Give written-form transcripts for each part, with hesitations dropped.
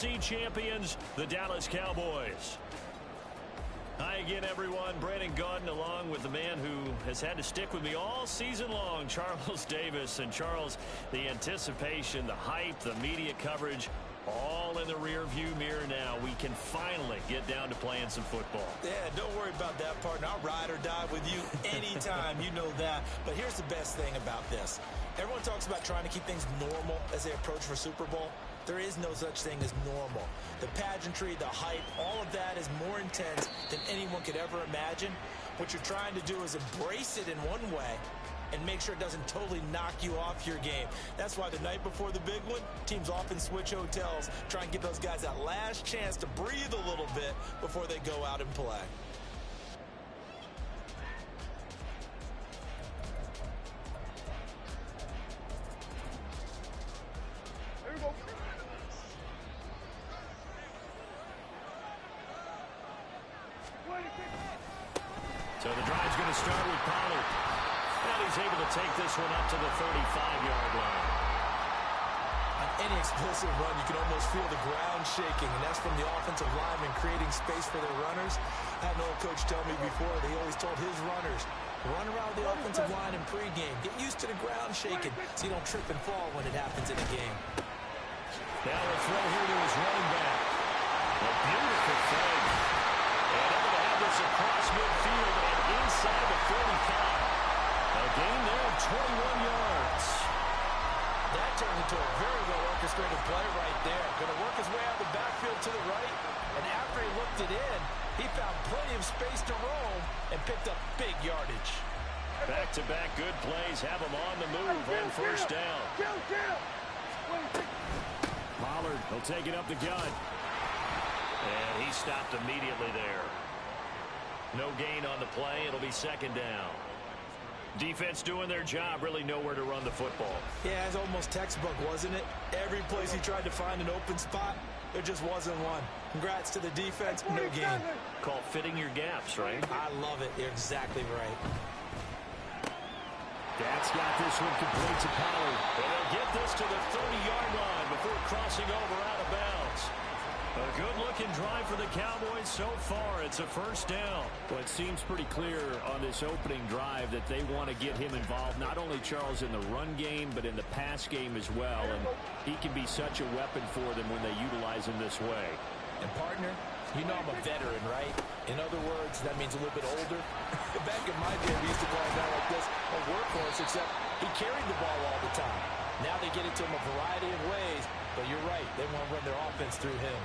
AFC champions, the Dallas Cowboys. Hi again, everyone. Brandon Gaudin along with the man who has had to stick with me all season long, Charles Davis. And Charles, the anticipation, the hype, the media coverage, all in the rearview mirror now. We can finally get down to playing some football. Yeah, don't worry about that, partner. I'll ride or die with you anytime. You know that. But here's the best thing about this. Everyone talks about trying to keep things normal as they approach for Super Bowl. There is no such thing as normal. The pageantry, the hype, all of that is more intense than anyone could ever imagine. What you're trying to do is embrace it in one way and make sure it doesn't totally knock you off your game. That's why the night before the big one, teams often switch hotels, try and give those guys that last chance to breathe a little bit before they go out and play. So the drive's going to start with Pollard. And he's able to take this one up to the 35-yard line. On any explosive run, you can almost feel the ground shaking, and that's from the offensive linemen creating space for their runners. I had an old coach tell me before, he always told his runners, run around the offensive line in pregame. Get used to the ground shaking so you don't trip and fall when it happens in a game. Now a throw here to his running back. A beautiful throw. And able to have this across midfield and inside the 45. A gain there of 21 yards. That turned into a very well-orchestrated play right there. Going to work his way out the backfield to the right. And after he looked it in, he found plenty of space to roam and picked up big yardage. Back-to-back good plays have him on the move on first down. Pollard, he'll take it up the gut. And he stopped immediately there. No gain on the play. It'll be second down. Defense doing their job, really nowhere to run the football. Yeah, it's almost textbook, wasn't it? Every place he tried to find an open spot, there just wasn't one. Congrats to the defense, no gain. Called fitting your gaps, right? I love it. You're exactly right. That's got this one complete to Pollard. And they'll get this to the 30-yard line before crossing over out of bounds. A good-looking drive for the Cowboys so far. It's a first down. Well, it seems pretty clear on this opening drive that they want to get him involved, not only, Charles, in the run game, but in the pass game as well. And he can be such a weapon for them when they utilize him this way. And, partner, you know I'm a veteran, right? In other words, that means a little bit older. Back in my day, we used to call a guy like this a workhorse, except he carried the ball all the time. Now they get it to him a variety of ways. But you're right, they want to run their offense through him.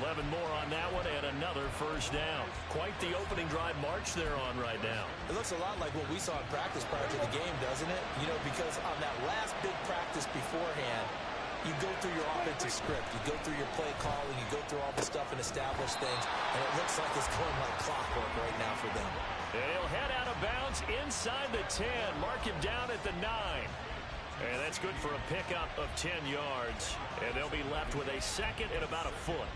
11 more on that one and another first down. Quite the opening drive march they're on right now. It looks a lot like what we saw in practice prior to the game, doesn't it? You know, because on that last big practice beforehand, you go through your offensive script. You go through your play calling. You go through all the stuff and establish things. And it looks like it's going like clockwork right now for them. They'll head out of bounds inside the 10. Mark him down at the 9. And that's good for a pickup of 10 yards. And they'll be left with a second and about a foot.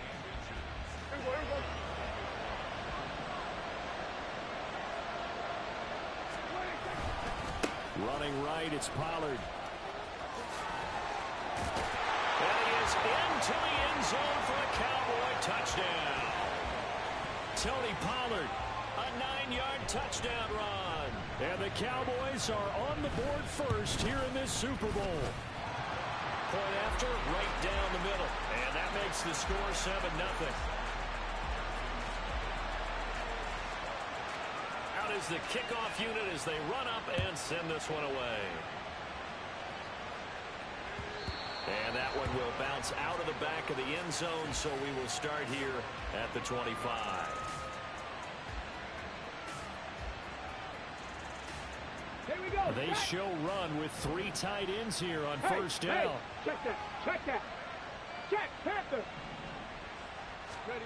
Running right, it's Pollard. And he is into the end zone for a Cowboy touchdown. Tony Pollard, a 9-yard touchdown run. And the Cowboys are on the board first here in this Super Bowl. Point after, right down the middle. And that makes the score 7-0. Out is the kickoff unit as they run up and send this one away. And that one will bounce out of the back of the end zone, so we will start here at the 25. They show run with 3 tight ends here on first down. Check that. Check that. Check. Panther. Ready.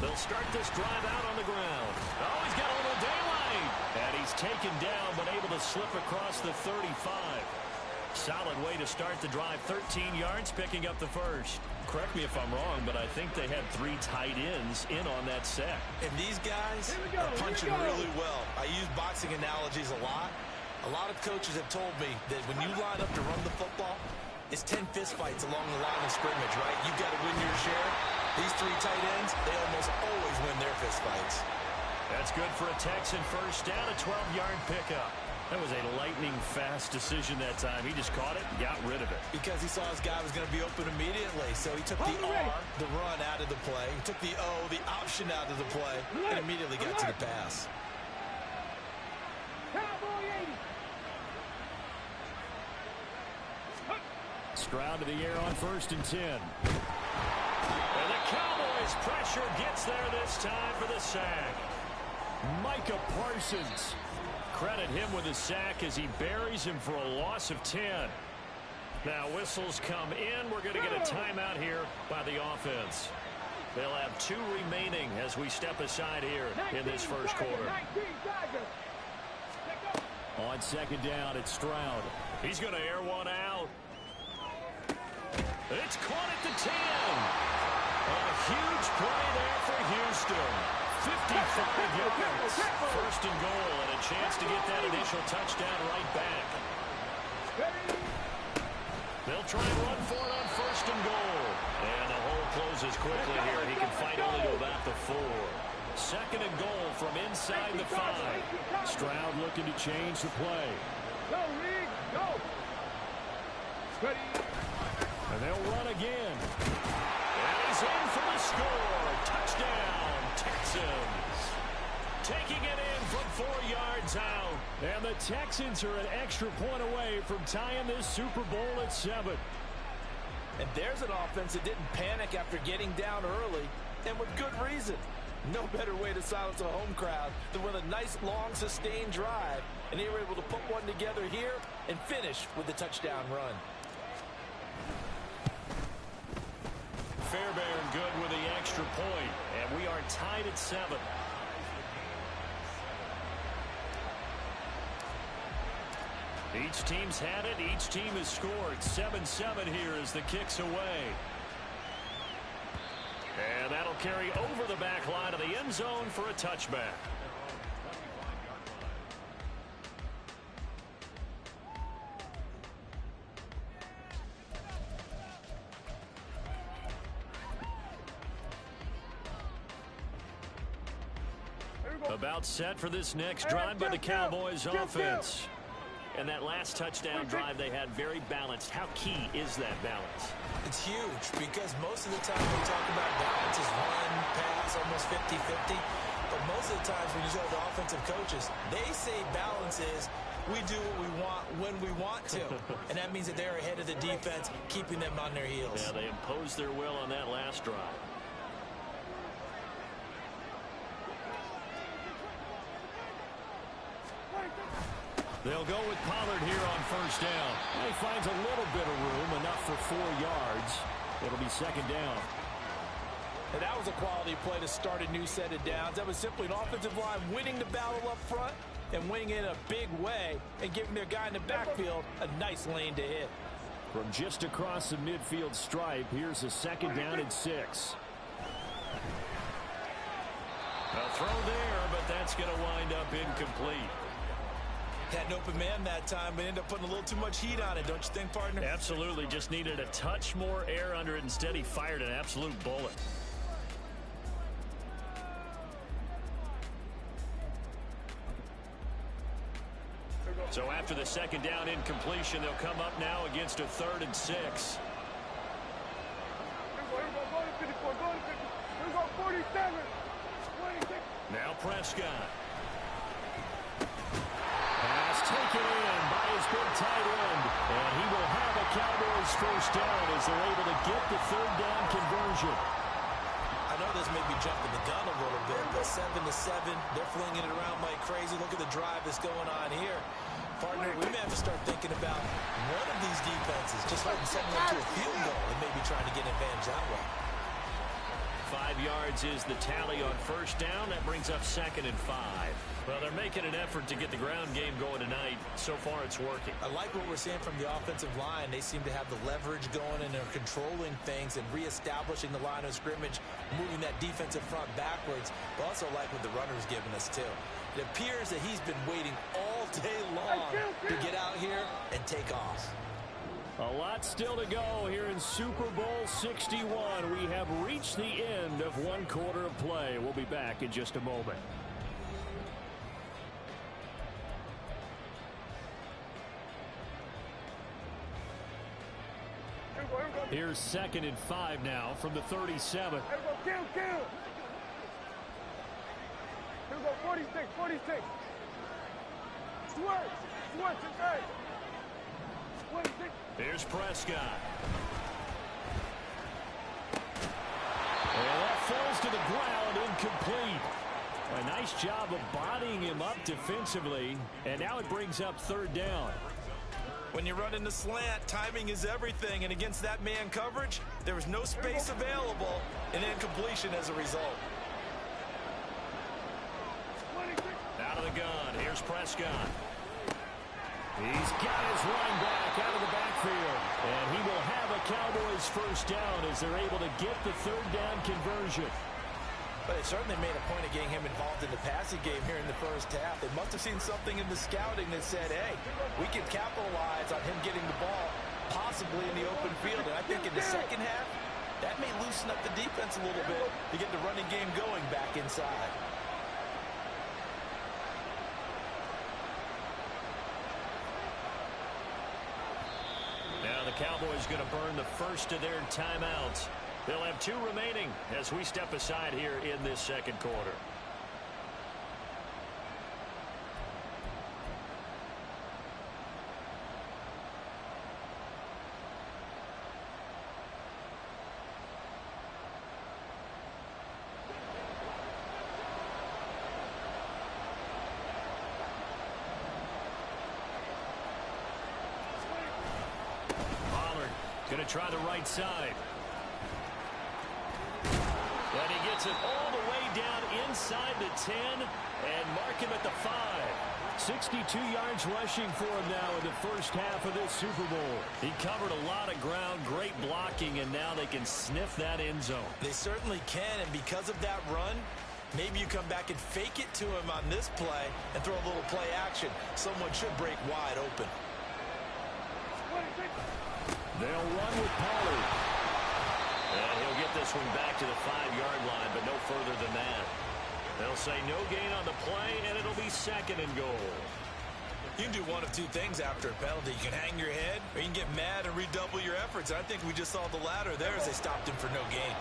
They'll start this drive out on the ground. Oh, he's got a little daylight. And he's taken down, but able to slip across the 35. Solid way to start the drive. 13 yards, picking up the first. Correct me if I'm wrong, but I think they had 3 tight ends in on that set. And these guys are punching really well. I use boxing analogies a lot. A lot of coaches have told me that when you line up to run the football, It's 10 fistfights along the line of scrimmage, right? You've got to win your share. These three tight ends, they almost always win their fistfights. That's good for a Texan first down, a 12-yard pickup. That was a lightning-fast decision that time. He just caught it and got rid of it. Because he saw his guy was going to be open immediately. So he took the R, the run, out of the play. He took the O, the option, out of the play, and immediately got to the pass. Stroud to the air on 1st and 10. And the Cowboys pressure gets there this time for the sack. Micah Parsons. Credit him with his sack as he buries him for a loss of 10. Now whistles come in. We're going to get a timeout here by the offense. They'll have 2 remaining as we step aside here in this first quarter. On 2nd down, it's Stroud. He's going to air one out. It's caught at the 10. A huge play there for Houston. 55 yards. 1st and goal, and a chance to get that initial touchdown right back. They'll try and run for it on 1st and goal. And the hole closes quickly here. He can fight only to about the 4. 2nd and goal from inside the 5. Stroud looking to change the play. Go, Reed, go. Ready. And they'll run again. And he's in for the score. Touchdown, Texans. Taking it in from 4 yards out. And the Texans are an extra point away from tying this Super Bowl at 7. And there's an offense that didn't panic after getting down early, and with good reason. No better way to silence a home crowd than with a nice, long, sustained drive. And they were able to put one together here and finish with a touchdown run. Fairbairn good with the extra point, and we are tied at 7. Each team's had it. Each team has scored. 7-7 here as the kick's away. And that'll carry over the back line of the end zone for a touchback. About set for this next drive by the Cowboys offense. And that last touchdown drive they had very balanced. How key is that balance? It's huge because most of the time we talk about balance is run, pass, almost 50-50. But most of the times when you talk to offensive coaches, they say balance is we do what we want when we want to. And that means that they're ahead of the defense, keeping them on their heels. Yeah, they imposed their will on that last drive. They'll go with Pollard here on 1st down. He finds a little bit of room, enough for 4 yards. It'll be 2nd down. And that was a quality play to start a new set of downs. That was simply an offensive line winning the battle up front and winning it in a big way and giving their guy in the backfield a nice lane to hit. From just across the midfield stripe, here's a 2nd down and 6. A throw there, but that's going to wind up incomplete. Had an open man that time, but ended up putting a little too much heat on it, don't you think, partner? Absolutely. Just needed a touch more air under it. Instead, he fired an absolute bullet. So after the 2nd down incompletion, they'll come up now against a 3rd and 6. Now Prescott. Pass taken in by his big tight end. And he will have a Cowboys 1st down as they're able to get the 3rd down conversion. I know this may be jumping the gun a little bit, but 7-7, they're flinging it around like crazy. Look at the drive that's going on here. Partner, we may have to start thinking about one of these defenses just holding someone to a field goal and maybe trying to get an advantage that way. 5 yards is the tally on 1st down. That brings up 2nd and 5. Well, they're making an effort to get the ground game going tonight. So far, it's working. I like what we're seeing from the offensive line. They seem to have the leverage going, and they're controlling things and reestablishing the line of scrimmage, moving that defensive front backwards. But also like what the runner's giving us, too. It appears that he's been waiting all day long to get out here and take off. A lot still to go here in Super Bowl 61. We have reached the end of one quarter of play. We'll be back in just a moment. Here's 2nd and 5 now from the 37. Kill. Here we go, 46. Switch, inside. 26. Here's Prescott. And that falls to the ground, incomplete. A nice job of bodying him up defensively, and now it brings up 3rd down. When you run in the slant, timing is everything, and against that man coverage, there was no space available, and incompletion as a result. Out of the gun, here's Prescott. He's got his running back out of the backfield, and he will have a Cowboys 1st down as they're able to get the 3rd down conversion. But they certainly made a point of getting him involved in the passing game here in the 1st half. They must have seen something in the scouting that said, hey, we can capitalize on him getting the ball, possibly in the open field. And I think in the 2nd half, that may loosen up the defense a little bit to get the running game going back inside. Now the Cowboys going to burn the first of their timeouts. They'll have 2 remaining as we step aside here in this 2nd quarter. Going to try the right side. And he gets it all the way down inside the 10 and mark him at the 5. 62 yards rushing for him now in the 1st half of this Super Bowl. He covered a lot of ground, great blocking, and now they can sniff that end zone. They certainly can, and because of that run, maybe you come back and fake it to him on this play and throw a little play action. Someone should break wide open. They'll run with Pollard. And he'll get this one back to the 5-yard line, but no further than that. They'll say no gain on the play, and it'll be 2nd and goal. You can do one of 2 things after a penalty. You can hang your head, or you can get mad and redouble your efforts. I think we just saw the latter there as they stopped him for no gain.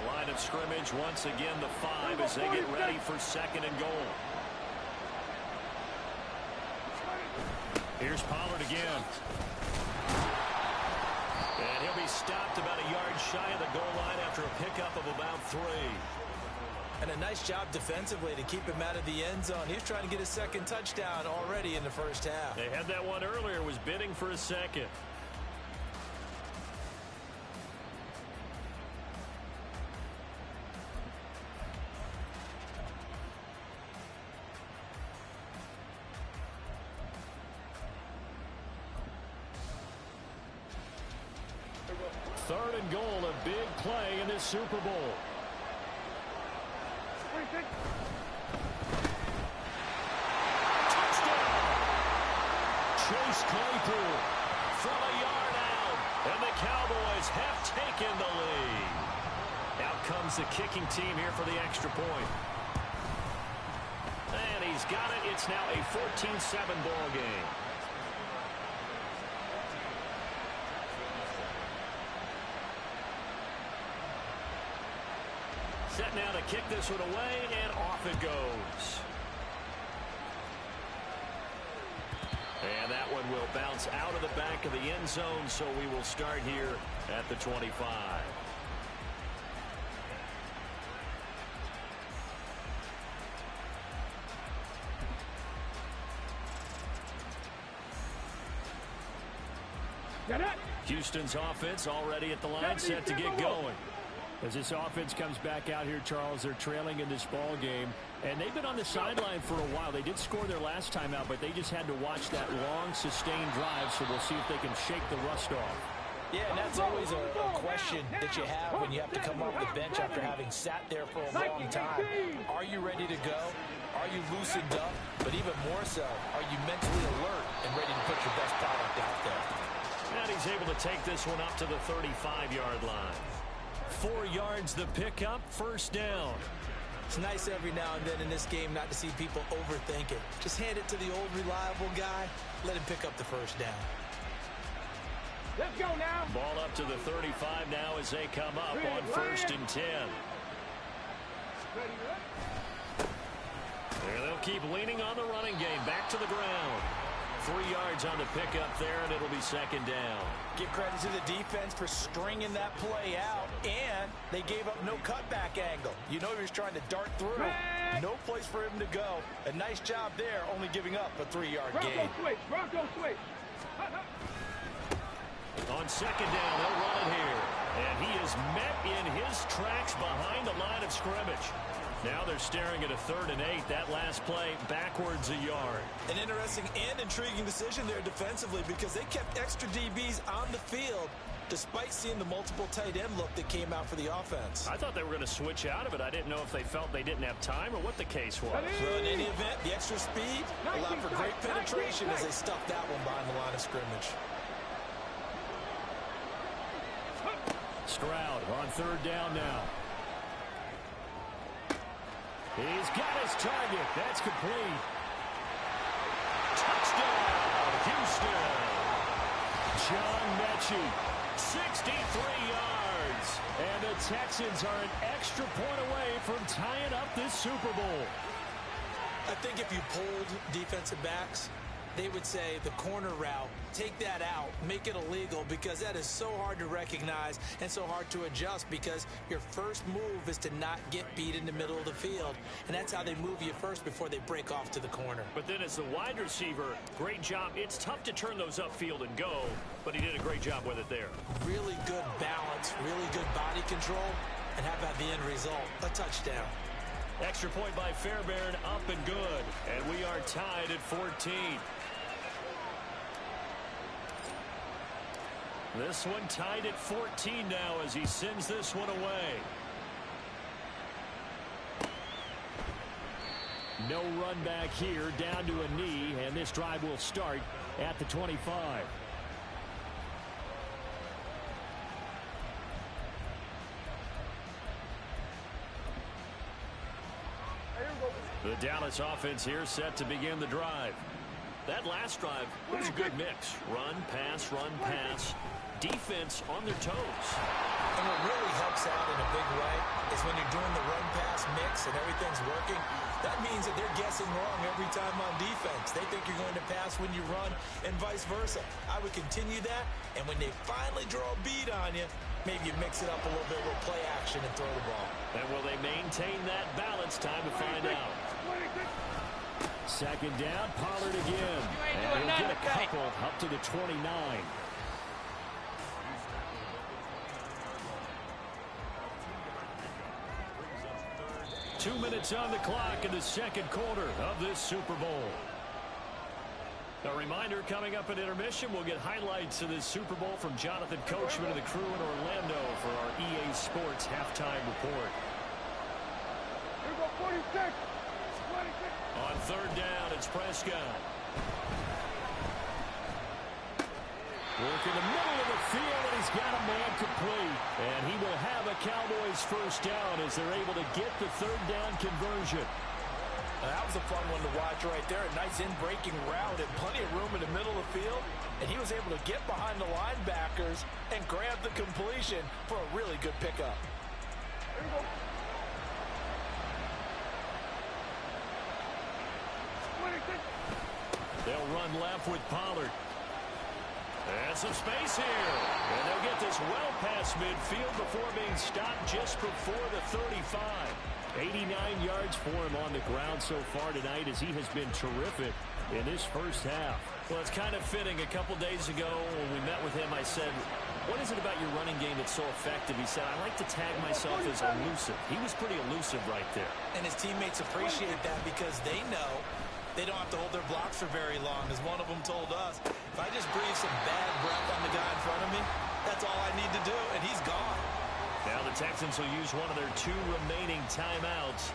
A line of scrimmage, once again the 5 as they get ready for 2nd and goal. Here's Pollard again. And he'll be stopped about a yard shy of the goal line after a pickup of about 3. And a nice job defensively to keep him out of the end zone. He's trying to get his 2nd touchdown already in the 1st half. They had that one earlier, was bidding for a 2nd. Third and goal, a big play in this Super Bowl. Touchdown! Chase Claypool from a yard out, and the Cowboys have taken the lead. Out comes the kicking team here for the extra point. And he's got it. It's now a 14-7 ball game. Set now to kick this one away, and off it goes. And that one will bounce out of the back of the end zone, so we will start here at the 25. Houston's offense already at the line, set to get going. As this offense comes back out here, Charles, they're trailing in this ball game. And they've been on the sideline for a while. They did score their last time out, but they just had to watch that long, sustained drive, so we'll see if they can shake the rust off. Yeah, and that's always a question that you have when you have to come off the bench after having sat there for a long time. Are you ready to go? Are you loosened up? But even more so, are you mentally alert and ready to put your best product out there? And he he's able to take this one up to the 35-yard line. 4 yards the pickup, first down. It's nice every now and then in this game not to see people overthink it. Just hand it to the old reliable guy. Let him pick up the first down. Let's go now. Ball up to the 35 now as they come up on 1st and 10. And they'll keep leaning on the running game. Back to the ground. 3 yards on the pickup there, and it'll be 2nd down. Give credit to the defense for stringing that play out, and they gave up no cutback angle. You know he was trying to dart through. No place for him to go. A nice job there, only giving up a 3-yard gain. Bronco switch. On 2nd down, they'll run it here. And he is met in his tracks behind the line of scrimmage. Now they're staring at a 3rd and 8. That last play backwards a yard. An interesting and intriguing decision there defensively because they kept extra DBs on the field despite seeing the multiple tight end look that came out for the offense. I thought they were going to switch out of it. I didn't know if they felt they didn't have time or what the case was. Well, in any event, the extra speed allowed for great penetration as they stuffed that one behind the line of scrimmage. Stroud on 3rd down now. He's got his target. That's complete. Touchdown, Houston. John Mechie, 63 yards. And the Texans are an extra point away from tying up this Super Bowl. I think if you polled defensive backs, they would say the corner route, take that out, make it illegal, because that is so hard to recognize and so hard to adjust because your first move is to not get beat in the middle of the field. And that's how they move you first before they break off to the corner. But then as the wide receiver, great job. It's tough to turn those upfield and go, but he did a great job with it there. Really good balance, really good body control, and how about the end result? A touchdown. Extra point by Fairbairn, up and good. And we are tied at 14. This one tied at 14 now as he sends this one away. No run back here, down to a knee, and this drive will start at the 25. The Dallas offense here set to begin the drive. That last drive was a good mix. Run, pass, defense on their toes. And what really helps out in a big way is when you're doing the run-pass mix and everything's working, that means that they're guessing wrong every time on defense. They think you're going to pass when you run and vice versa. I would continue that, and when they finally draw a bead on you, maybe you mix it up a little bit with play action and throw the ball. And will they maintain that balance? Time to find out. 2nd down, Pollard again. And he'll get a couple up to the 29. 2 minutes on the clock in the 2nd quarter of this Super Bowl. A reminder, coming up at intermission, we'll get highlights of this Super Bowl from Jonathan Coachman and the crew in Orlando for our EA Sports halftime report. Here we go, 46. 26. On 3rd down, it's Prescott. Work in the middle of the field, and he's got a man complete. And he will have a Cowboys first down as they're able to get the 3rd down conversion. That was a fun one to watch right there. A nice in-breaking route and plenty of room in the middle of the field. And he was able to get behind the linebackers and grab the completion for a really good pickup. Here we go. 26. They'll run left with Pollard. And some space here. And they'll get this well past midfield before being stopped just before the 35. 89 yards for him on the ground so far tonight as he has been terrific in this first half. Well, it's kind of fitting. A couple days ago when we met with him, I said, what is it about your running game that's so effective? He said, I like to tag myself as elusive. He was pretty elusive right there. And his teammates appreciate that because they know they don't have to hold their blocks for very long, as one of them told us. If I just breathe some bad breath on the guy in front of me, that's all I need to do, and he's gone. Now the Texans will use one of their 2 remaining timeouts.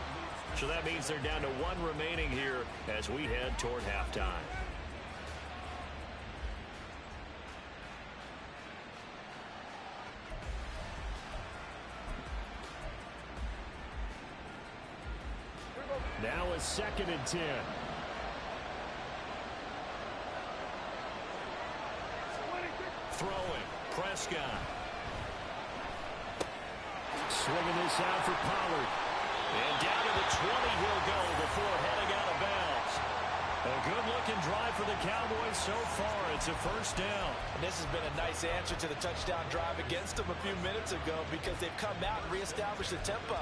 So that means they're down to 1 remaining here as we head toward halftime. Now a 2nd and 10. Throwing. Prescott. Swinging this out for Pollard. And down to the 20 he'll go before heading out of bounds. A good-looking drive for the Cowboys so far. It's a first down. And this has been a nice answer to the touchdown drive against them a few minutes ago because they've come out and reestablished the tempo.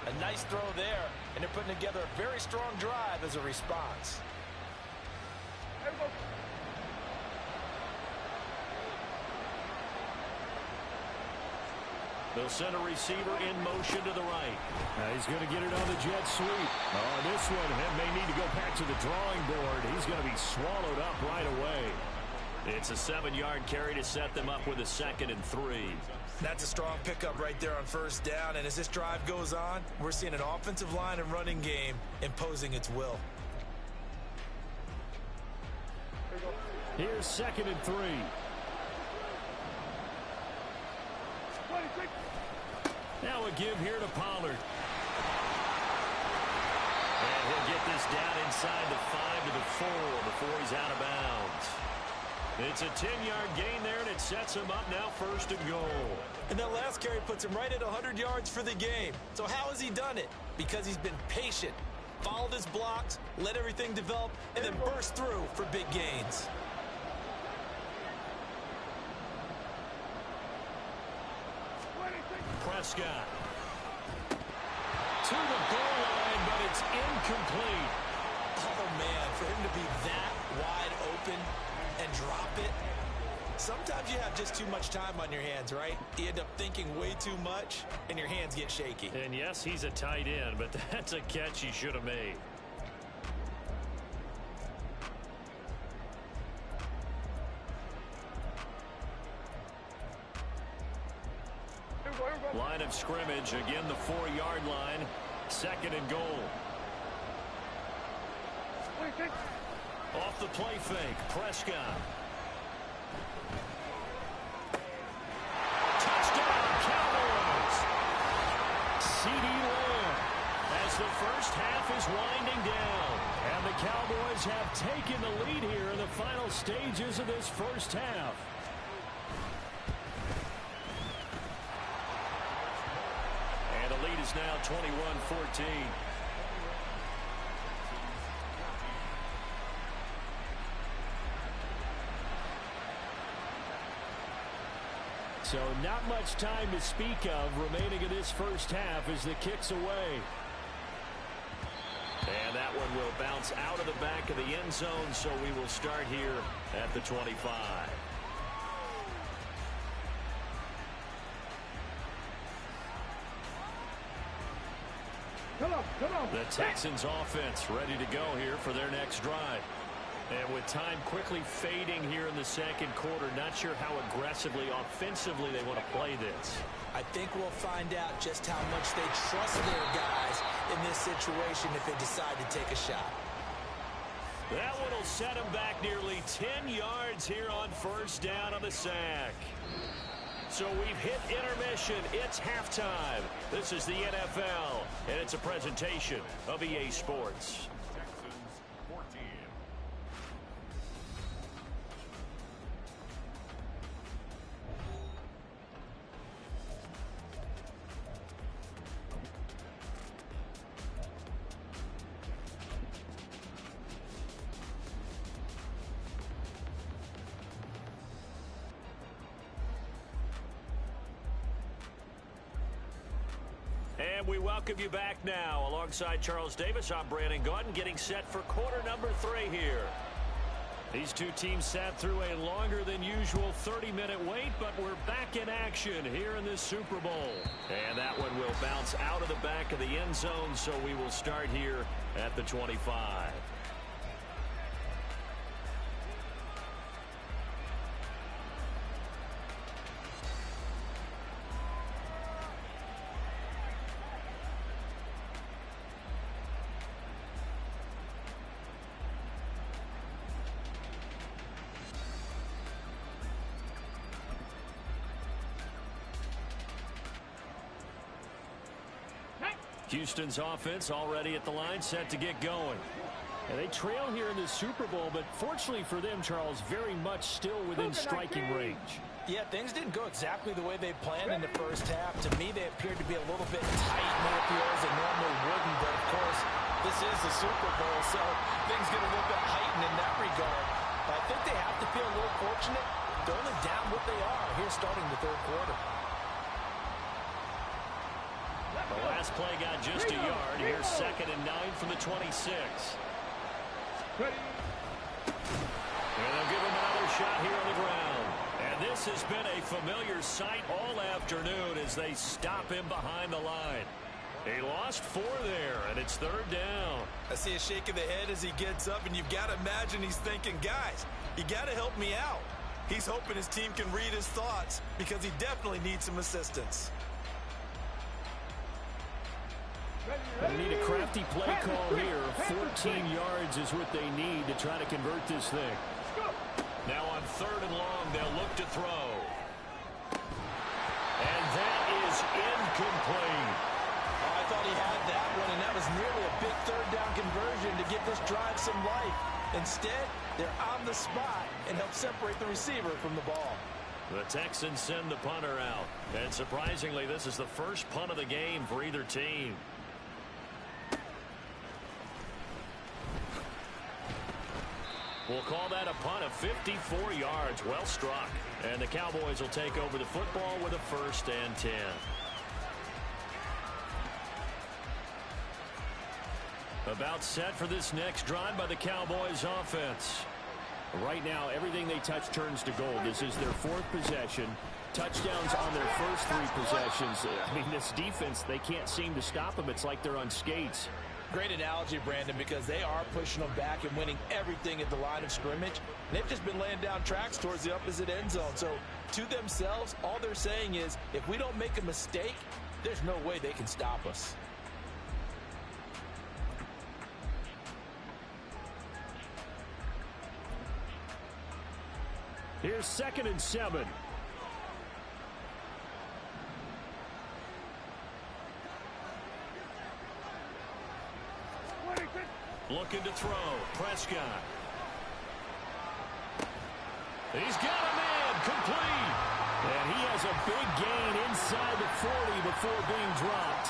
A nice throw there, and they're putting together a very strong drive as a response. There we go. They'll send a receiver in motion to the right. He's going to get it on the jet sweep. Oh, this one may need to go back to the drawing board. He's going to be swallowed up right away. It's a 7-yard carry to set them up with a 2nd and 3. That's a strong pickup right there on first down, and as this drive goes on, we're seeing an offensive line and running game imposing its will. Here's 2nd and 3. 26. Now a give here to Pollard. And he'll get this down inside the 5 to the 4 before he's out of bounds. It's a 10-yard gain there, and it sets him up now 1st and goal. And that last carry puts him right at 100 yards for the game. So how has he done it? Because he's been patient, followed his blocks, let everything develop, and then burst through for big gains. Prescott. To the goal line, but it's incomplete. Oh, man, for him to be that wide open and drop it. Sometimes you have just too much time on your hands, right? You end up thinking way too much, and your hands get shaky. And yes, he's a tight end, but that's a catch he should have made. Line of scrimmage, again the 4-yard line, 2nd and goal. 26. Off the play fake, Prescott. Touchdown, Cowboys! CeeDee Lamb as the first half is winding down. And the Cowboys have taken the lead here in the final stages of this first half. And the lead is now 21-14. So not much time to speak of remaining in this first half as the kick's away. And that one will bounce out of the back of the end zone, so we will start here at the 25. Come on. The Texans offense ready to go here for their next drive. And with time quickly fading here in the second quarter, not sure how aggressively, offensively they want to play this. I think we'll find out just how much they trust their guys in this situation if they decide to take a shot. That one will set them back nearly 10 yards here on first down on the sack. So we've hit intermission. It's halftime. This is the NFL, and it's a presentation of EA Sports. And we welcome you back now. Alongside Charles Davis, I'm Brandon Gaudin, getting set for quarter number 3 here. These two teams sat through a longer than usual 30-minute wait, but we're back in action here in this Super Bowl. And that one will bounce out of the back of the end zone, so we will start here at the 25. Houston's offense already at the line, set to get going. And they trail here in the Super Bowl, but fortunately for them, Charles, very much still within striking range. Yeah, things didn't go exactly the way they planned in the first half. To me, they appeared to be a little bit tight, more as they normally wouldn't. But, of course, this is the Super Bowl, so things get a little bit heightened in that regard. But I think they have to feel a little fortunate. They're only down what they are here starting the third quarter. The last play got just a yard. Here's 2nd and 9 from the 26. Ready. And they'll give him another shot here on the ground. And this has been a familiar sight all afternoon as they stop him behind the line. He lost 4 there, and it's 3rd down. I see a shake of the head as he gets up, and you've got to imagine he's thinking, guys, you got to help me out. He's hoping his team can read his thoughts because he definitely needs some assistance. They need a crafty play call here. 14 yards is what they need to try to convert this thing. Now on 3rd and long, they'll look to throw. And that is incomplete. I thought he had that one, and that was nearly a big 3rd down conversion to give this drive some life. Instead, they're on the spot and help separate the receiver from the ball. The Texans send the punter out. And surprisingly, this is the first punt of the game for either team. We'll call that a punt of 54 yards. Well struck. And the Cowboys will take over the football with a 1st and 10. About set for this next drive by the Cowboys offense. Right now, everything they touch turns to gold. This is their 4th possession. Touchdowns on their first 3 possessions. I mean, this defense, they can't seem to stop them. It's like they're on skates. Great analogy, Brandon, because they are pushing them back and winning everything at the line of scrimmage. They've just been laying down tracks towards the opposite end zone. So, to themselves, all they're saying is, if we don't make a mistake, there's no way they can stop us. Here's 2nd and 7. Looking to throw. Prescott. He's got a man. Complete. And he has a big gain inside the 40 before being dropped.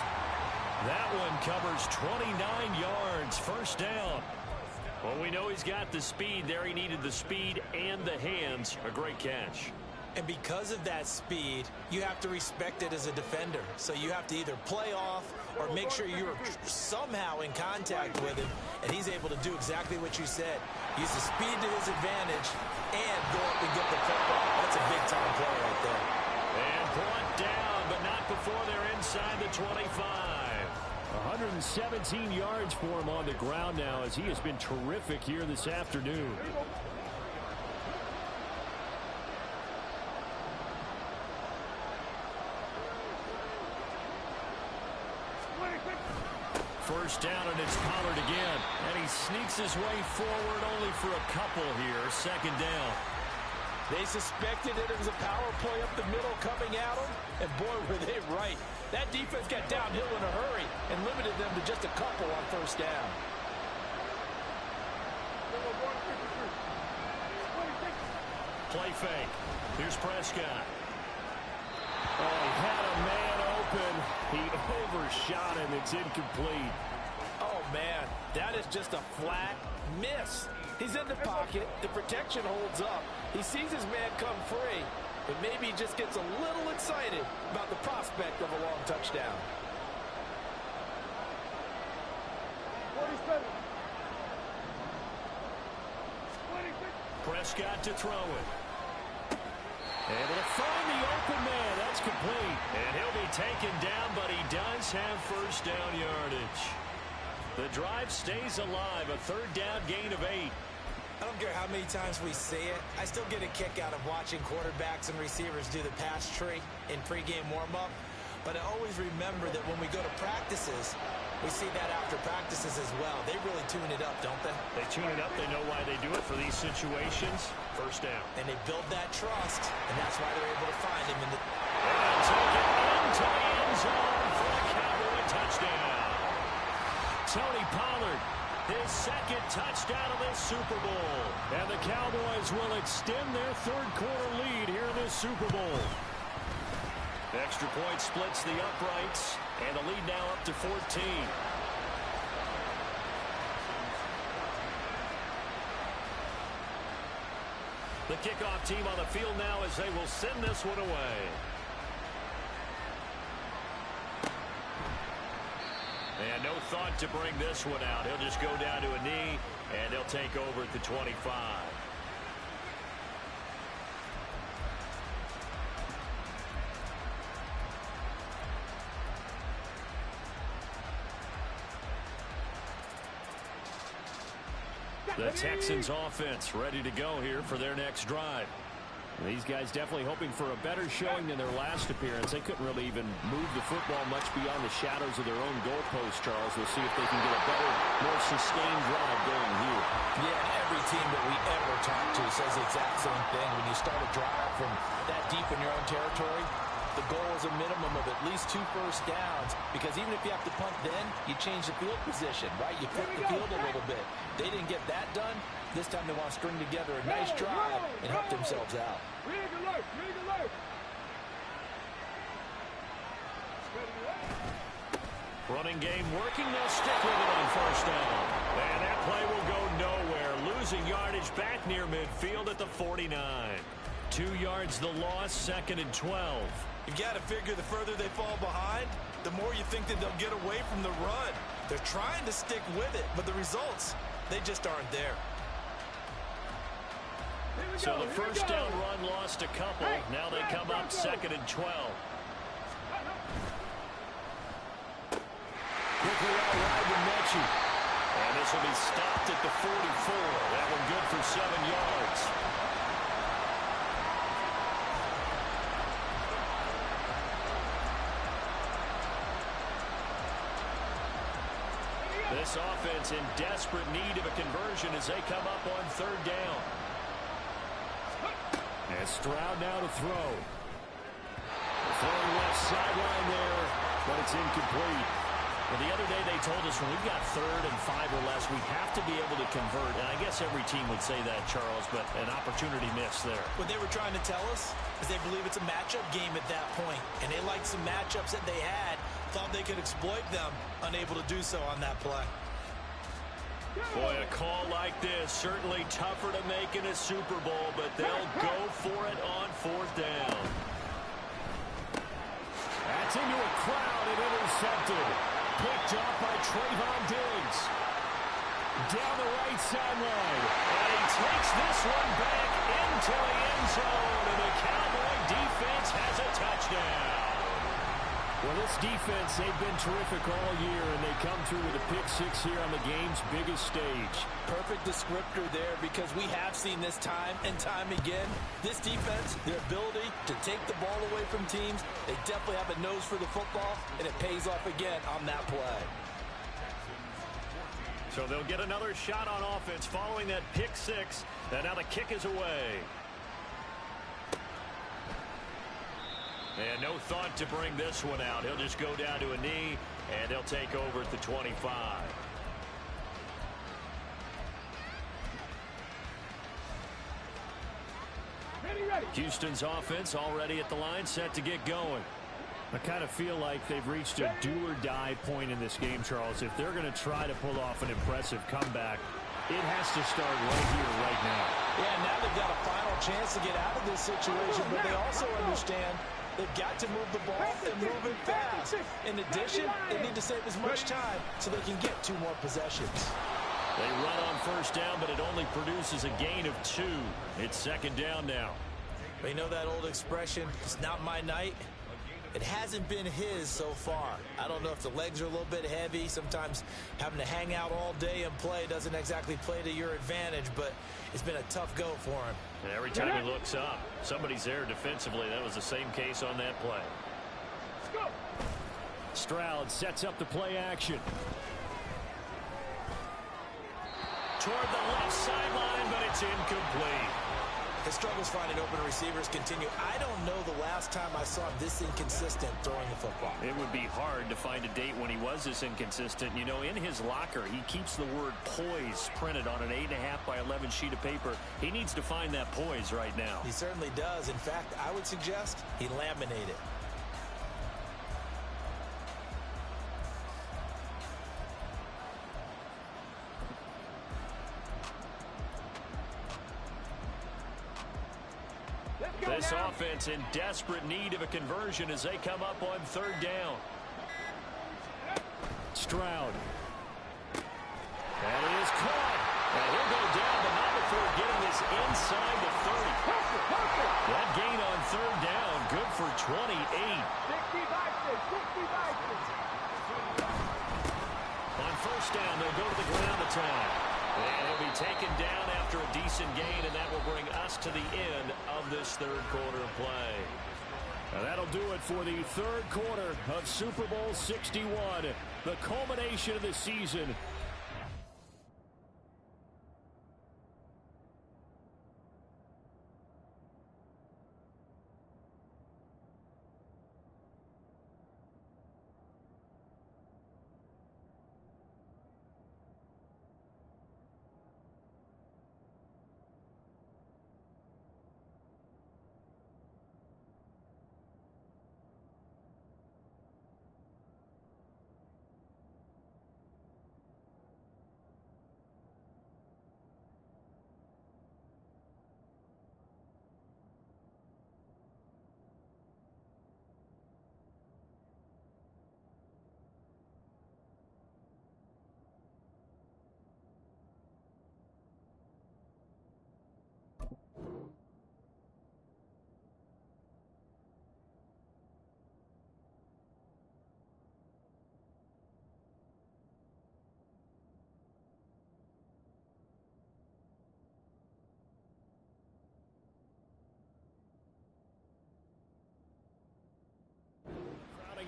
That one covers 29 yards. 1st down. Well, we know he's got the speed there. He needed the speed and the hands. A great catch. And because of that speed, you have to respect it as a defender. So you have to either play off or make sure you're somehow in contact with him. And he's able to do exactly what you said. Use the speed to his advantage and go up and get the football. That's a big-time play right there. And brought down, but not before they're inside the 25. 117 yards for him on the ground now as he has been terrific here this afternoon. First down, and it's Pollard again. And he sneaks his way forward only for a couple here. 2nd down. They suspected it was a power play up the middle coming at them, and boy, were they right. That defense got downhill in a hurry and limited them to just a couple on 1st down. Play fake. Here's Prescott. Oh, he had a man open. He overshot him. It's incomplete. Oh, man, that is just a flat miss. He's in the pocket. The protection holds up. He sees his man come free, but maybe he just gets a little excited about the prospect of a long touchdown. Prescott to throw it. Able to find the open man. That's complete. And he'll be taken down, but he does have 1st down yardage. The drive stays alive. A 3rd down gain of 8. I don't care how many times we see it. I still get a kick out of watching quarterbacks and receivers do the pass tree in pregame warm-up. But I always remember that when we go to practices, we see that after practices as well. They really tune it up, don't they? They tune it up. They know why they do it for these situations. 1st down. And they build that trust, and that's why they're able to find him in the... And take it into the end zone for a Cowboy touchdown. Tony Pollard. His second touchdown of this Super Bowl. And the Cowboys will extend their third-quarter lead here in this Super Bowl. Extra point splits the uprights, and the lead now up to 14. The kickoff team on the field now as they will send this one away. And no thought to bring this one out. He'll just go down to a knee, and they'll take over at the 25. The Texans offense ready to go here for their next drive. These guys definitely hoping for a better showing than their last appearance. They couldn't really even move the football much beyond the shadows of their own goalpost, Charles. We'll see if they can get a better, more sustained drive going here. Yeah, and every team that we ever talk to says the exact same thing. When you start a drive from that deep in your own territory, the goal is a minimum of at least 2 first downs, because even if you have to punt then, you change the field position, right? You flip the field a little bit. They didn't get that done. This time they want to string together a nice drive and help themselves out. Running game working. They'll stick with it on first down. And that play will go nowhere. Losing yardage back near midfield at the 49. 2 yards the loss, 2nd and 12. You got to figure the further they fall behind, the more you think that they'll get away from the run. They're trying to stick with it, but the results, they just aren't there. So the first down run lost a couple. Now they come up 2nd and 12. Quickly out wide to Mechie. And this will be stopped at the 44. That one good for 7 yards. This offense in desperate need of a conversion as they come up on 3rd down. And Stroud now to throw. Throwing left sideline there, but it's incomplete. Well, the other day they told us when we've got 3rd and 5 or less, we have to be able to convert. And I guess every team would say that, Charles, but an opportunity missed there. What they were trying to tell us is they believe it's a matchup game at that point. And they liked some matchups that they had, thought they could exploit them, unable to do so on that play. Boy, a call like this, certainly tougher to make in a Super Bowl, but they'll go for it on 4th down. That's into a crowd and intercepted. Picked up by Trayvon Diggs. Down the right sideline. And he takes this one back into the end zone, and the Cowboy defense has a touchdown. Well, this defense, they've been terrific all year, and they come through with a pick-6 here on the game's biggest stage. Perfect descriptor there, because we have seen this time and time again. This defense, their ability to take the ball away from teams, they definitely have a nose for the football, and it pays off again on that play. So they'll get another shot on offense following that pick-6, and now the kick is away. And no thought to bring this one out. He'll just go down to a knee, and they'll take over at the 25. Houston's offense already at the line, set to get going. I kind of feel like they've reached a do-or-die point in this game, Charles. If they're going to try to pull off an impressive comeback, it has to start right here, right now. Yeah, now they've got a final chance to get out of this situation, but they also understand they've got to move the ball and move it fast. In addition, they need to save as much time so they can get 2 more possessions. They run on first down, but it only produces a gain of 2. It's 2nd down now. You know that old expression, it's not my night? It hasn't been his so far. I don't know if the legs are a little bit heavy. Sometimes having to hang out all day and play doesn't exactly play to your advantage, but it's been a tough go for him. And every time he looks up, somebody's there defensively. That was the same case on that play. Stroud sets up the play action. Toward the left sideline, but it's incomplete. His struggles finding open receivers continue. I don't know the last time I saw him this inconsistent throwing the football. It would be hard to find a date when he was this inconsistent. You know, in his locker, he keeps the word poise printed on an 8.5 by 11 sheet of paper. He needs to find that poise right now. He certainly does. In fact, I would suggest he laminate it. This offense in desperate need of a conversion as they come up on third down. Stroud. That is caught. And he'll go down, but not before getting this inside the 30. That gain on third down, good for 28. 60 On first down, they'll go to the ground attack. And he'll be taken down after a decent gain, and that will bring us to the end of this third quarter play. And that'll do it for the third quarter of Super Bowl 61, the culmination of the season.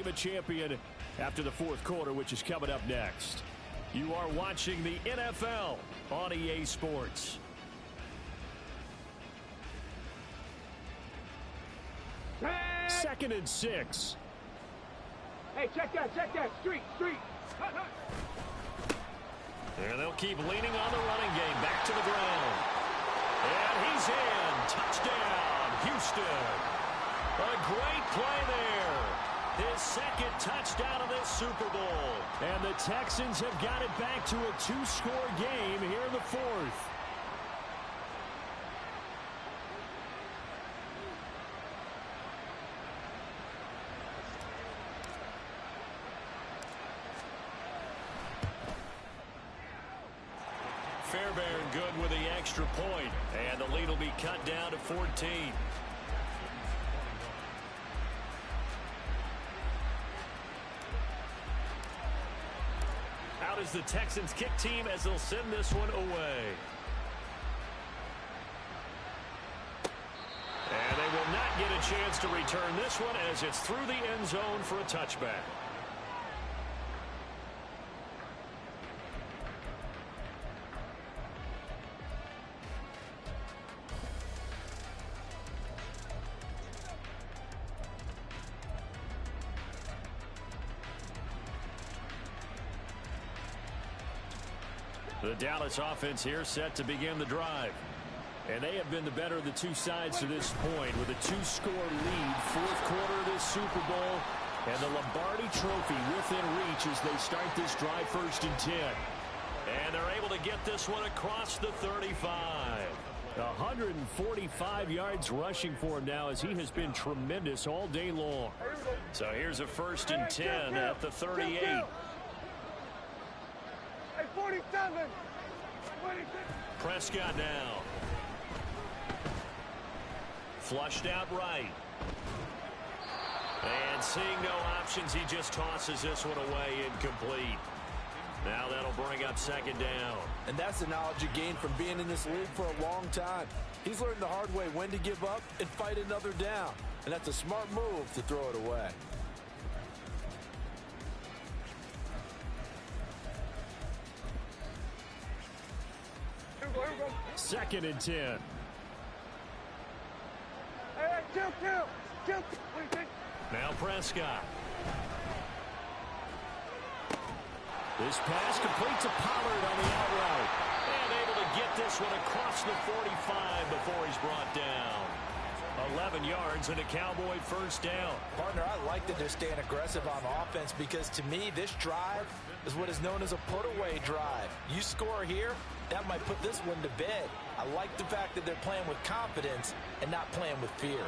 Of a champion after the fourth quarter, which is coming up next. You are watching the NFL on EA Sports. Second and 6. Hey, check that. Street. And they'll keep leaning on the running game. Back to the ground. And he's in. Touchdown, Houston. A great play there. His second touchdown of this Super Bowl. And the Texans have got it back to a 2-score game here in the fourth. Fairbairn good with the extra point. And the lead will be cut down to 14. Out is the Texans kick team as they'll send this one away. And they will not get a chance to return this one as it's through the end zone for a touchback. The Dallas offense here set to begin the drive. And they have been the better of the two sides to this point with a 2-score lead. Fourth quarter of this Super Bowl. And the Lombardi Trophy within reach as they start this drive 1st and 10. And they're able to get this one across the 35. 145 yards rushing for him now as he has been tremendous all day long. So here's a 1st and 10 at the 38. Hey, 47. Prescott now. Flushed out right. And seeing no options, he just tosses this one away incomplete. Now that'll bring up 2nd down. And that's the knowledge you gain from being in this league for a long time. He's learned the hard way when to give up and fight another down. And that's a smart move to throw it away. Second and 10. Kill. What do you think? Now Prescott. This pass completes to Pollard on the out route. And able to get this one across the 45 before he's brought down. 11 yards and a Cowboy first down. Partner, I like that they're staying aggressive on offense because to me, this drive is what is known as a put-away drive. You score here, that might put this one to bed. I like the fact that they're playing with confidence and not playing with fear.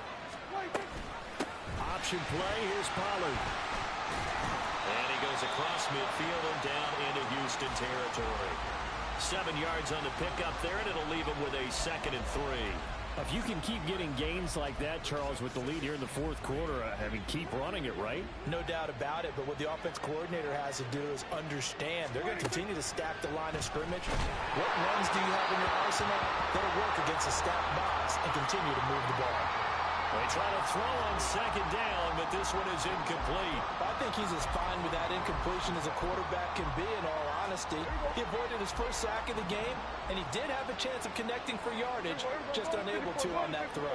Option play, here's Pollard. And he goes across midfield and down into Houston territory. 7 yards on the pickup there, and it'll leave him with a 2nd and 3. If you can keep getting gains like that, Charles, with the lead here in the fourth quarter, I mean, keep running it, right? No doubt about it, but what the offense coordinator has to do is understand they're going to continue to stack the line of scrimmage. What runs do you have in your arsenal that'll work against a stacked box and continue to move the ball? They try to throw on 2nd down, but this one is incomplete. I think he's as fine with that incompletion as a quarterback can be, in all honesty. He avoided his first sack of the game, and he did have a chance of connecting for yardage, just unable to on that throw.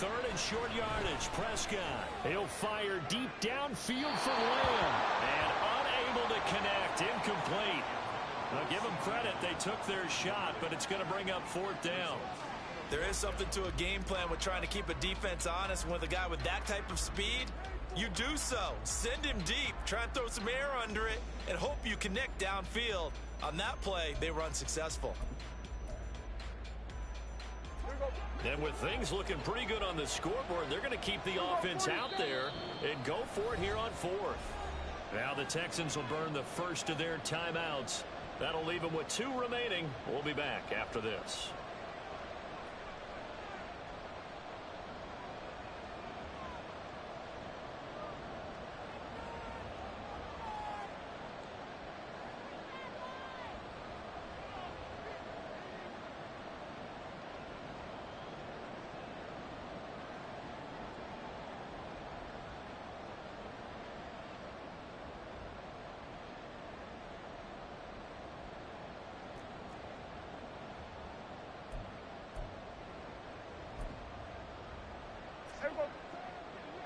3rd and short yardage, Prescott. He'll fire deep downfield for Lamb. And unable to connect, incomplete. Now give them credit, they took their shot, but it's going to bring up 4th down. There is something to a game plan with trying to keep a defense honest. With a guy with that type of speed, you do so. Send him deep, try and throw some air under it, and hope you connect downfield. On that play, they were unsuccessful. And with things looking pretty good on the scoreboard, they're going to keep the offense out there and go for it here on 4th. Now the Texans will burn the first of their timeouts. That'll leave them with 2 remaining. We'll be back after this.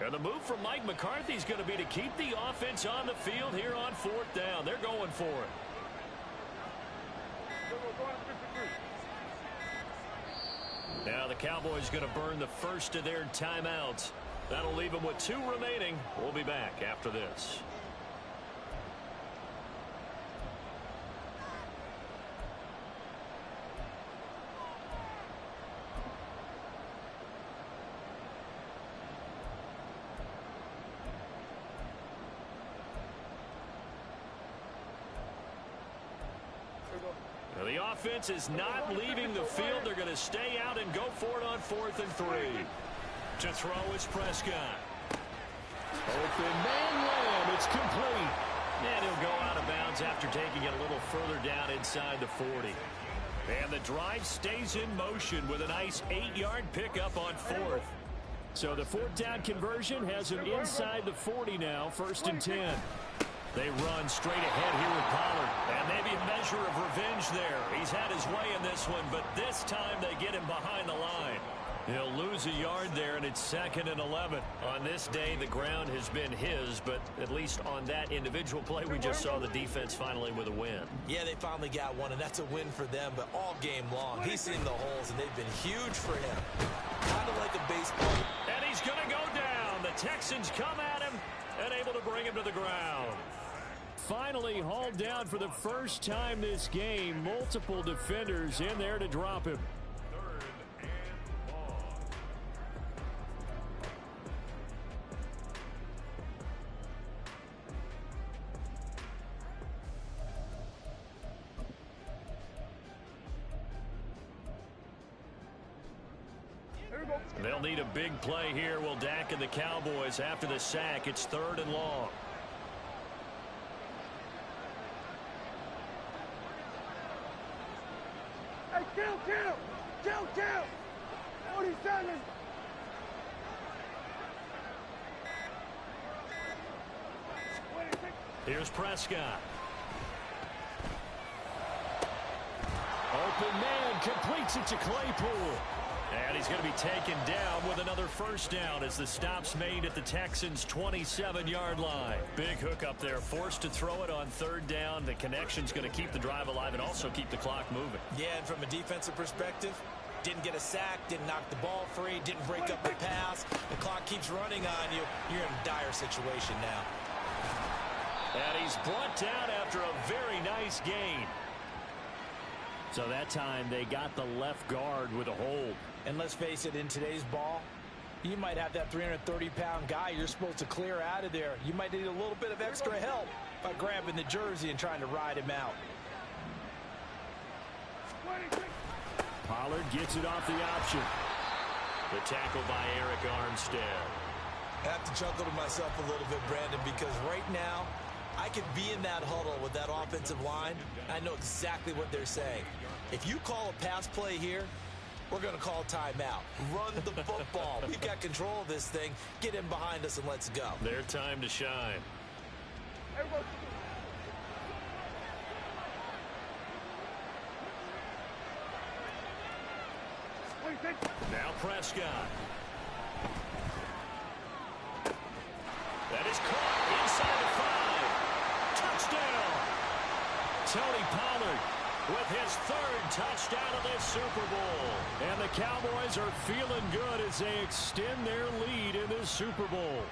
And the move from Mike McCarthy is going to be to keep the offense on the field here on 4th down. They're going for it. Now the Cowboys going to burn the first of their timeouts. That'll leave them with 2 remaining. We'll be back after this. Now the offense is not leaving the field. They're going to stay out and go for it on 4th and 3. To throw is Prescott. Open man Lamb. It's complete. And he'll go out of bounds after taking it a little further down inside the 40. And the drive stays in motion with a nice 8-yard pickup on 4th. So the 4th down conversion has him inside the 40 now, 1st and 10. They run straight ahead here with Pollard. And maybe a measure of revenge there. He's had his way in this one, but this time they get him behind the line. He'll lose a yard there, and it's 2nd and 11. On this day, the ground has been his, but at least on that individual play, we just saw the defense finally with a win. Yeah, they finally got one, and that's a win for them, but all game long, he's seen the holes, and they've been huge for him. Kind of like a baseball. And he's going to go down. The Texans come at him and able to bring him to the ground. Finally hauled down for the first time this game. Multiple defenders in there to drop him. They'll need a big play here. Will Dak and the Cowboys after the sack. It's 3rd and long. Hey, kill! 47! Here's Prescott. Open man completes it to Claypool. And he's going to be taken down with another first down as the stop's made at the Texans' 27-yard line. Big hook up there, forced to throw it on third down. The connection's going to keep the drive alive and also keep the clock moving. Yeah, and from a defensive perspective, didn't get a sack, didn't knock the ball free, didn't break up the pass. The clock keeps running on you. You're in a dire situation now. And he's brought down after a very nice gain. So that time they got the left guard with a hold. And let's face it, in today's ball, you might have that 330-pound guy you're supposed to clear out of there. You might need a little bit of extra help by grabbing the jersey and trying to ride him out. Pollard gets it off the option. The tackle by Eric Armstead. I have to chuckle to myself a little bit, Brandon, because right now I could be in that huddle with that offensive line. I know exactly what they're saying. If you call a pass play here, we're going to call timeout. Run the football. We've got control of this thing. Get in behind us and let's go. Their time to shine. Now Prescott. That is caught inside the 5. Touchdown. Tony Pollard with his third touchdown of this Super Bowl. And the Cowboys are feeling good as they extend their lead in this Super Bowl.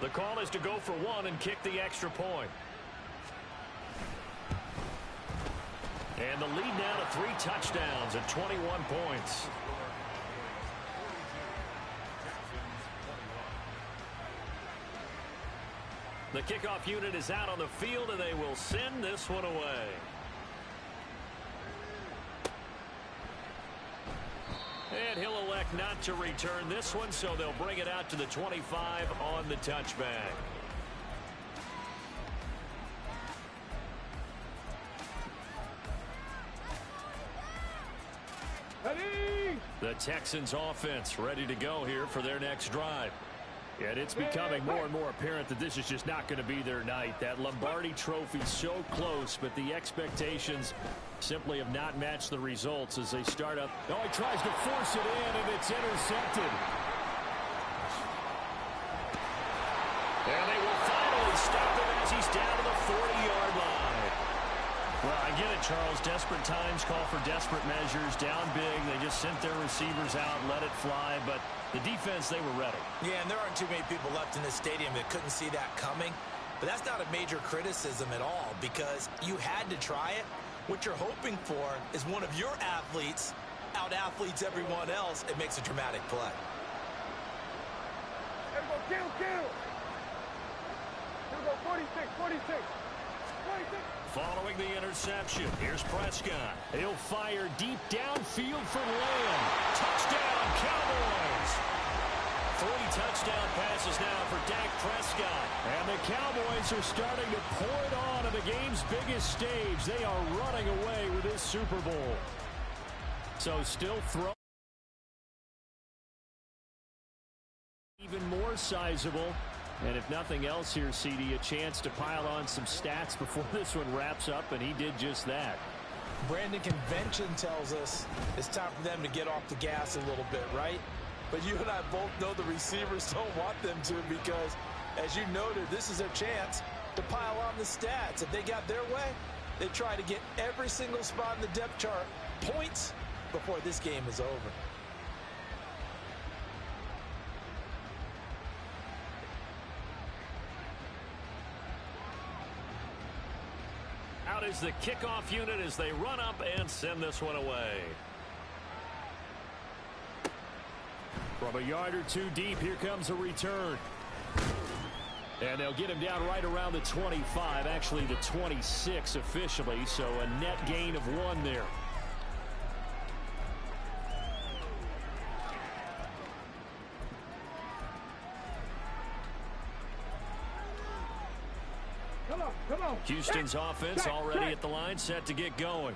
The call is to go for one and kick the extra point. And the lead now to 3 touchdowns at 21 points. The kickoff unit is out on the field, and they will send this one away. And he'll elect not to return this one, so they'll bring it out to the 25 on the touchback. The Texans offense ready to go here for their next drive. And it's becoming more and more apparent that this is just not going to be their night. That Lombardi trophy so close, but the expectations simply have not matched the results as they start up. Oh, he tries to force it in, and it's intercepted. And they will finally stop him as he's down to the 40-yard line. Well, I get it, Charles. Desperate times call for desperate measures. Down big, they just sent their receivers out, let it fly, but the defense, they were ready. Yeah, and there aren't too many people left in this stadium that couldn't see that coming. But that's not a major criticism at all because you had to try it. What you're hoping for is one of your athletes out-athletes everyone else. It makes a dramatic play. There we go, kill. Here we go, 46, 46. 46. Following the interception, here's Prescott. He'll fire deep downfield for Lamb. Touchdown, Cowboys! 3 touchdown passes now for Dak Prescott. And the Cowboys are starting to pour it on the game's biggest stage. They are running away with this Super Bowl. So still throw. Even more sizable. And if nothing else here, CD, a chance to pile on some stats before this one wraps up, and he did just that. Brandon, convention tells us it's time for them to get off the gas a little bit, right? But you and I both know the receivers don't want them to because, as you noted, this is their chance to pile on the stats. If they got their way, they try to get every single spot in the depth chart points before this game is over. Out is the kickoff unit as they run up and send this one away. From a yard or two deep, here comes a return. And they'll get him down right around the 25, actually the 26 officially, so a net gain of 1 there. Come on. Houston's offense already at the line, set to get going.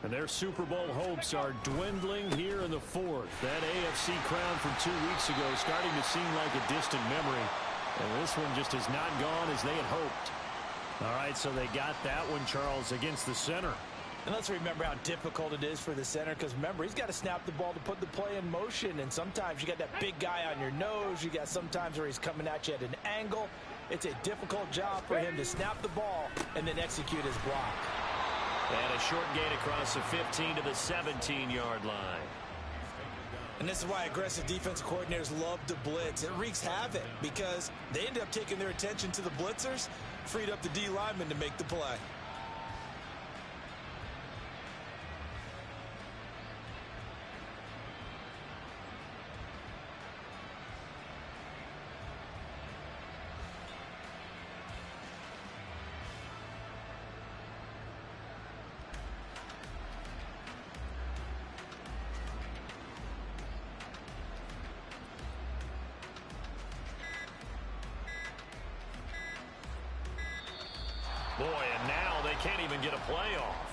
And their Super Bowl hopes are dwindling here in the 4th. That AFC crown from 2 weeks ago starting to seem like a distant memory. And this one just has not gone as they had hoped. All right, so they got that one, Charles, against the center. And let's remember how difficult it is for the center, because remember, he's got to snap the ball to put the play in motion, and sometimes you got that big guy on your nose. You got sometimes where he's coming at you at an angle. It's a difficult job for him to snap the ball and then execute his block. And a short gain across the 15 to the 17-yard line. And this is why aggressive defensive coordinators love to blitz. It wreaks havoc because they end up taking their attention to the blitzers, freed up the D lineman to make the play. Boy, and now they can't even get a play off.